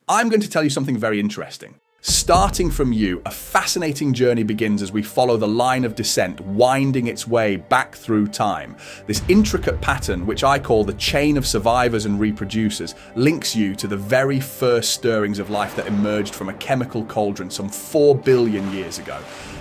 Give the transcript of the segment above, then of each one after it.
I'm going to tell you something very interesting. Starting from you, a fascinating journey begins as we follow the line of descent winding its way back through time. This intricate pattern, which I call the chain of survivors and reproducers, links you to the very first stirrings of life that emerged from a chemical cauldron some 4 billion years ago.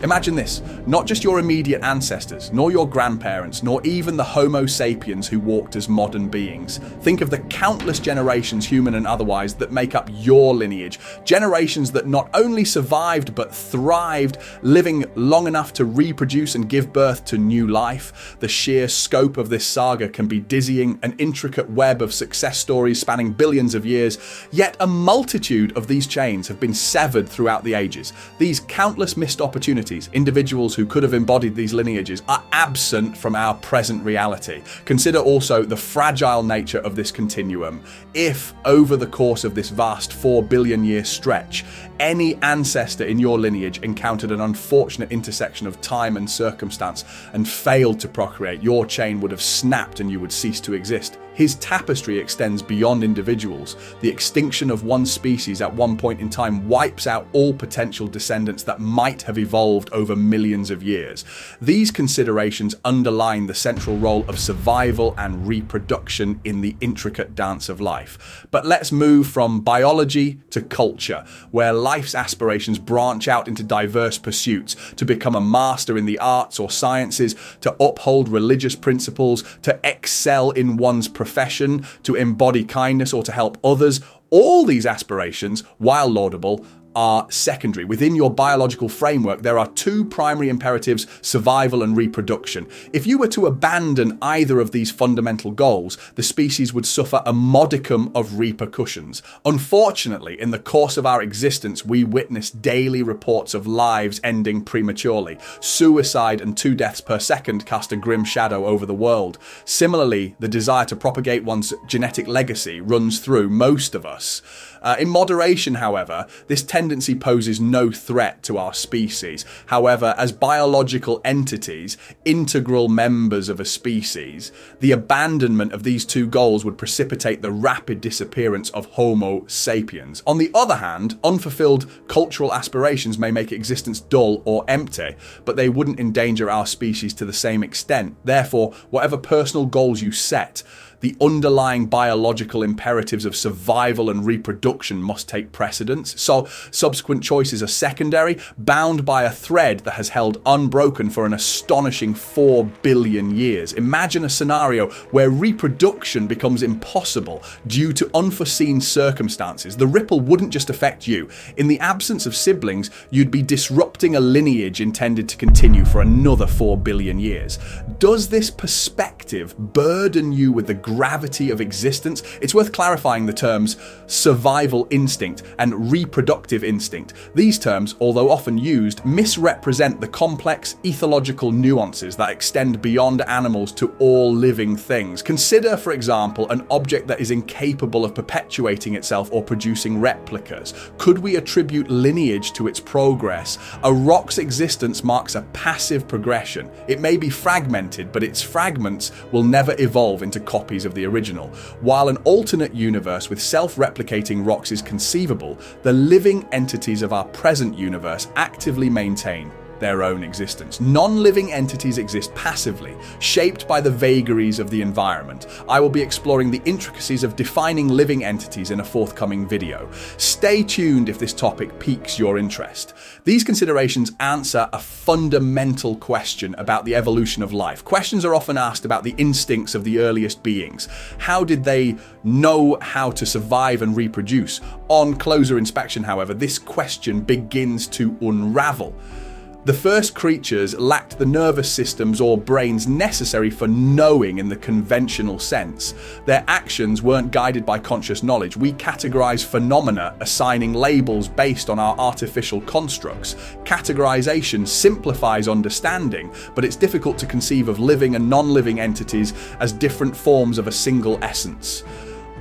Imagine this, not just your immediate ancestors, nor your grandparents, nor even the Homo sapiens who walked as modern beings. Think of the countless generations, human and otherwise, that make up your lineage. Generations that not only survived but thrived, living long enough to reproduce and give birth to new life. The sheer scope of this saga can be dizzying, an intricate web of success stories spanning billions of years, yet a multitude of these chains have been severed throughout the ages. These countless missed opportunities, individuals who could have embodied these lineages, are absent from our present reality. Consider also the fragile nature of this continuum. If, over the course of this vast 4 billion year stretch, any ancestor in your lineage encountered an unfortunate intersection of time and circumstance and failed to procreate, your chain would have snapped and you would cease to exist. His tapestry extends beyond individuals. The extinction of one species at one point in time wipes out all potential descendants that might have evolved over millions of years. These considerations underline the central role of survival and reproduction in the intricate dance of life. But let's move from biology to culture, where life's aspirations branch out into diverse pursuits: to become a master in the arts or sciences, to uphold religious principles, to excel in one's profession, to embody kindness or to help others. All these aspirations, while laudable, are secondary. Within your biological framework, there are two primary imperatives: survival and reproduction. If you were to abandon either of these fundamental goals, the species would suffer a modicum of repercussions. Unfortunately, in the course of our existence, we witness daily reports of lives ending prematurely. Suicide and 2 deaths per second cast a grim shadow over the world. Similarly, the desire to propagate one's genetic legacy runs through most of us. In moderation, however, this tendency poses no threat to our species. However, as biological entities, integral members of a species, the abandonment of these two goals would precipitate the rapid disappearance of Homo sapiens. On the other hand, unfulfilled cultural aspirations may make existence dull or empty, but they wouldn't endanger our species to the same extent. Therefore, whatever personal goals you set, the underlying biological imperatives of survival and reproduction must take precedence. So subsequent choices are secondary, bound by a thread that has held unbroken for an astonishing 4 billion years. Imagine a scenario where reproduction becomes impossible due to unforeseen circumstances. The ripple wouldn't just affect you. In the absence of siblings, you'd be disrupting a lineage intended to continue for another 4 billion years. Does this perspective burden you with the gravity of existence? It's worth clarifying the terms survival instinct and reproductive instinct. These terms, although often used, misrepresent the complex ethological nuances that extend beyond animals to all living things. Consider, for example, an object that is incapable of perpetuating itself or producing replicas. Could we attribute lineage to its progress? A rock's existence marks a passive progression. It may be fragmented, but its fragments will never evolve into copies of the original. While an alternate universe with self-replicating rocks is conceivable, the living entities of our present universe actively maintain their own existence. Non-living entities exist passively, shaped by the vagaries of the environment. I will be exploring the intricacies of defining living entities in a forthcoming video. Stay tuned if this topic piques your interest. These considerations answer a fundamental question about the evolution of life. Questions are often asked about the instincts of the earliest beings. How did they know how to survive and reproduce? On closer inspection, however, this question begins to unravel. The first creatures lacked the nervous systems or brains necessary for knowing in the conventional sense. Their actions weren't guided by conscious knowledge. We categorize phenomena, assigning labels based on our artificial constructs. Categorization simplifies understanding, but it's difficult to conceive of living and non-living entities as different forms of a single essence.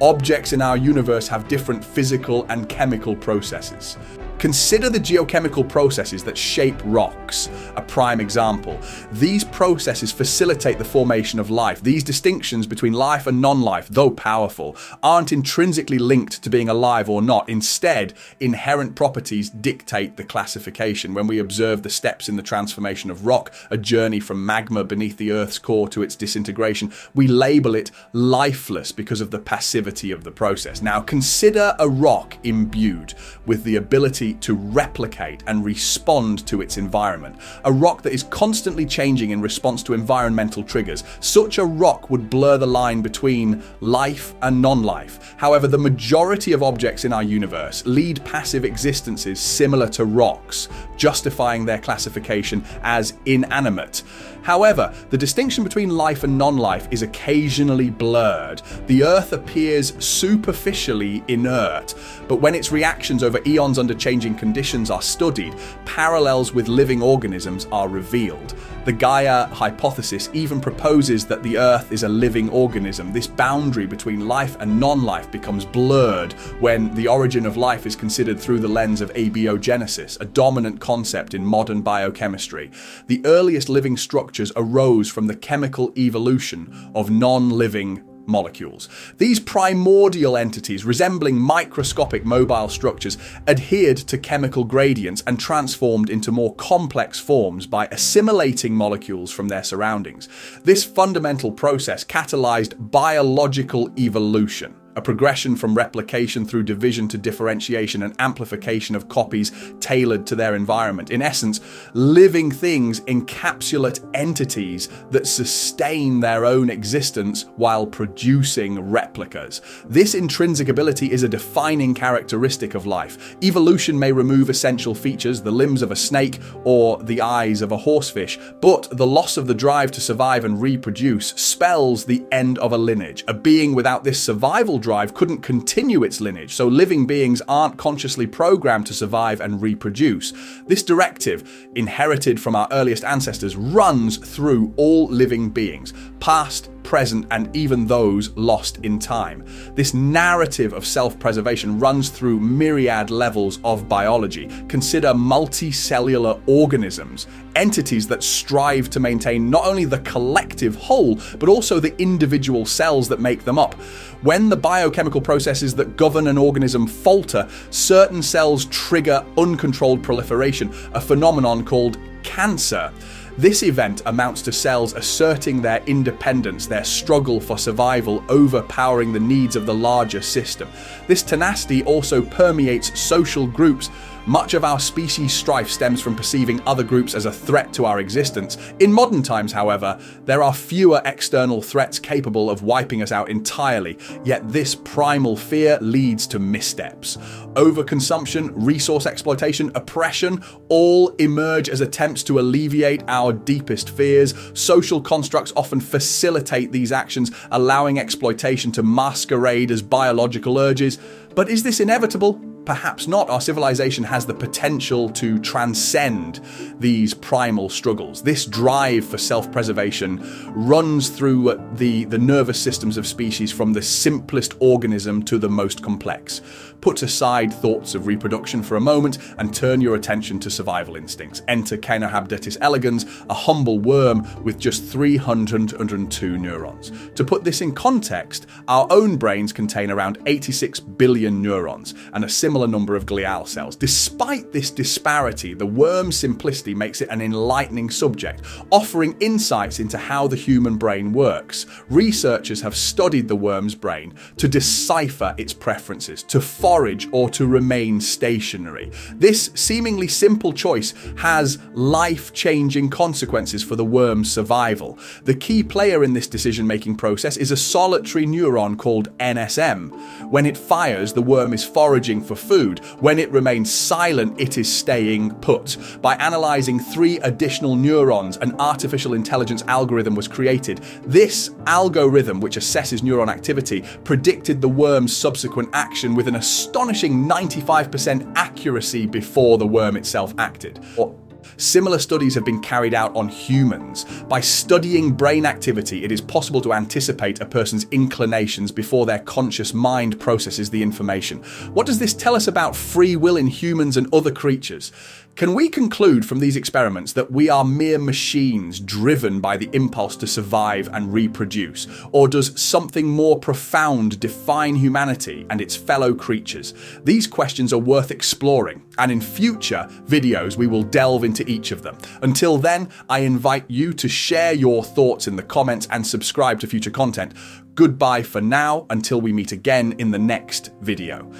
Objects in our universe have different physical and chemical processes. Consider the geochemical processes that shape rocks, a prime example. These processes facilitate the formation of life. These distinctions between life and non-life, though powerful, aren't intrinsically linked to being alive or not. Instead, inherent properties dictate the classification. When we observe the steps in the transformation of rock, a journey from magma beneath the Earth's core to its disintegration, we label it lifeless because of the passivity of the process. Now, consider a rock imbued with the ability to replicate and respond to its environment. A rock that is constantly changing in response to environmental triggers. Such a rock would blur the line between life and non-life. However, the majority of objects in our universe lead passive existences similar to rocks, justifying their classification as inanimate. However, the distinction between life and non-life is occasionally blurred. The Earth appears superficially inert, but when its reactions over eons under changing conditions are studied, parallels with living organisms are revealed. The Gaia hypothesis even proposes that the Earth is a living organism. This boundary between life and non-life becomes blurred when the origin of life is considered through the lens of abiogenesis, a dominant concept in modern biochemistry. The earliest living structures arose from the chemical evolution of non-living molecules. These primordial entities, resembling microscopic mobile structures, adhered to chemical gradients and transformed into more complex forms by assimilating molecules from their surroundings. This fundamental process catalyzed biological evolution, a progression from replication through division to differentiation and amplification of copies tailored to their environment. In essence, living things encapsulate entities that sustain their own existence while producing replicas. This intrinsic ability is a defining characteristic of life. Evolution may remove essential features, the limbs of a snake or the eyes of a horsefish, but the loss of the drive to survive and reproduce spells the end of a lineage. A being without this survival drive couldn't continue its lineage, so living beings aren't consciously programmed to survive and reproduce. This directive, inherited from our earliest ancestors, runs through all living beings, past, present, and even those lost in time. This narrative of self-preservation runs through myriad levels of biology. Consider multicellular organisms, entities that strive to maintain not only the collective whole, but also the individual cells that make them up. When the biochemical processes that govern an organism falter, certain cells trigger uncontrolled proliferation, a phenomenon called cancer. This event amounts to cells asserting their independence, their struggle for survival overpowering the needs of the larger system. This tenacity also permeates social groups. Much of our species' strife stems from perceiving other groups as a threat to our existence. In modern times, however, there are fewer external threats capable of wiping us out entirely, yet this primal fear leads to missteps. Overconsumption, resource exploitation, oppression, all emerge as attempts to alleviate our deepest fears. Social constructs often facilitate these actions, allowing exploitation to masquerade as biological urges. But is this inevitable? Perhaps not. Our civilization has the potential to transcend these primal struggles. This drive for self-preservation runs through the nervous systems of species, from the simplest organism to the most complex. Put aside thoughts of reproduction for a moment and turn your attention to survival instincts. Enter Caenorhabditis elegans, a humble worm with just 302 neurons. To put this in context, our own brains contain around 86 billion neurons and a similar number of glial cells. Despite this disparity, the worm's simplicity makes it an enlightening subject, offering insights into how the human brain works. Researchers have studied the worm's brain to decipher its preferences, to forage or to remain stationary. This seemingly simple choice has life-changing consequences for the worm's survival. The key player in this decision-making process is a solitary neuron called NSM. When it fires, the worm is foraging for food. When it remains silent, it is staying put. By analyzing 3 additional neurons, an artificial intelligence algorithm was created. This algorithm, which assesses neuron activity, predicted the worm's subsequent action with an astonishing 95% accuracy before the worm itself acted. Similar studies have been carried out on humans. By studying brain activity, it is possible to anticipate a person's inclinations before their conscious mind processes the information. What does this tell us about free will in humans and other creatures? Can we conclude from these experiments that we are mere machines driven by the impulse to survive and reproduce? Or does something more profound define humanity and its fellow creatures? These questions are worth exploring, and in future videos we will delve into each of them. Until then, I invite you to share your thoughts in the comments and subscribe to future content. Goodbye for now, until we meet again in the next video.